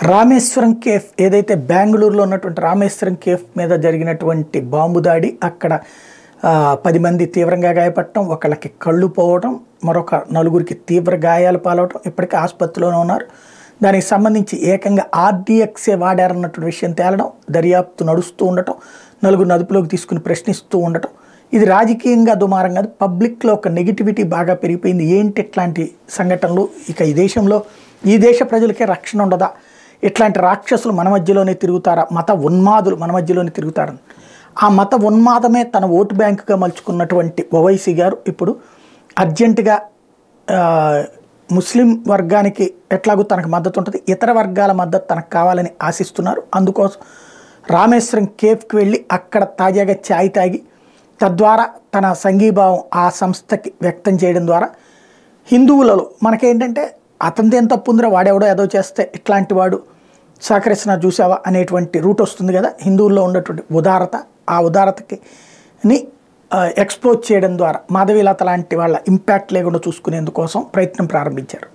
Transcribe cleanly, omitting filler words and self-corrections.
Rameswaram cafe ఏదైతే బెంగళూరులో ఉన్నటువంటి రామేశ్వరం కేఫ్ మీద జరిగినటువంటి బాంబు దాడి అక్కడ 10 మంది తీవ్రంగా గాయపడటం, ఒకళ్ళకి కళ్ళు పోవడం, మరొక నలుగురికి తీవ్ర గాయాలు పాలవటం, ఇప్పటికే ఆసుపత్రిలోనే ఉన్నారు. దానికి సంబంధించి ఏకంగా ఆర్డీఎక్సే వాడారన్నటువంటి విషయం తేలడం, దర్యాప్తు నడుస్తూ ఉండటం, నలుగురు అదుపులోకి తీసుకుని ప్రశ్నిస్తూ ఉండటం, ఇది రాజకీయంగా దుమారం కాదు, పబ్లిక్లో ఒక నెగిటివిటీ బాగా పెరిగిపోయింది. ఏంటి ఇట్లాంటి సంఘటనలు, ఇక ఈ దేశంలో ఈ దేశ ప్రజలకే రక్షణ ఉండదా, ఇట్లాంటి రాక్షసులు మన మధ్యలోనే తిరుగుతారా, మత ఉన్మాదులు మన మధ్యలోనే తిరుగుతారని. ఆ మత ఉన్మాదమే తన ఓటు బ్యాంకుగా మలుచుకున్నటువంటి ఓవైసీ గారు ఇప్పుడు అర్జెంటుగా ముస్లిం వర్గానికి ఎట్లాగూ తనకు మద్దతు ఉంటుంది, ఇతర వర్గాల మద్దతు తనకు కావాలని ఆశిస్తున్నారు. అందుకోసం రామేశ్వరం కేఫ్కి వెళ్ళి అక్కడ తాజాగా ఛాయ్ తాగి తద్వారా తన సంఘీభావం ఆ సంస్థకి వ్యక్తం చేయడం ద్వారా హిందువులలో మనకేంటంటే అతనిది ఏం తప్పు ఉందిరా, వాడెవడో ఏదో చేస్తే ఇట్లాంటి వాడు సహకరిస్తున్నా చూసావా అనేటువంటి రూట్ వస్తుంది కదా. హిందువుల్లో ఉన్నటువంటి ఉదారత, ఆ ఉదారతకి ఎక్స్పోజ్ చేయడం ద్వారా మాధవీలత లాంటి వాళ్ళ ఇంపాక్ట్ లేకుండా చూసుకునేందుకోసం ప్రయత్నం ప్రారంభించారు.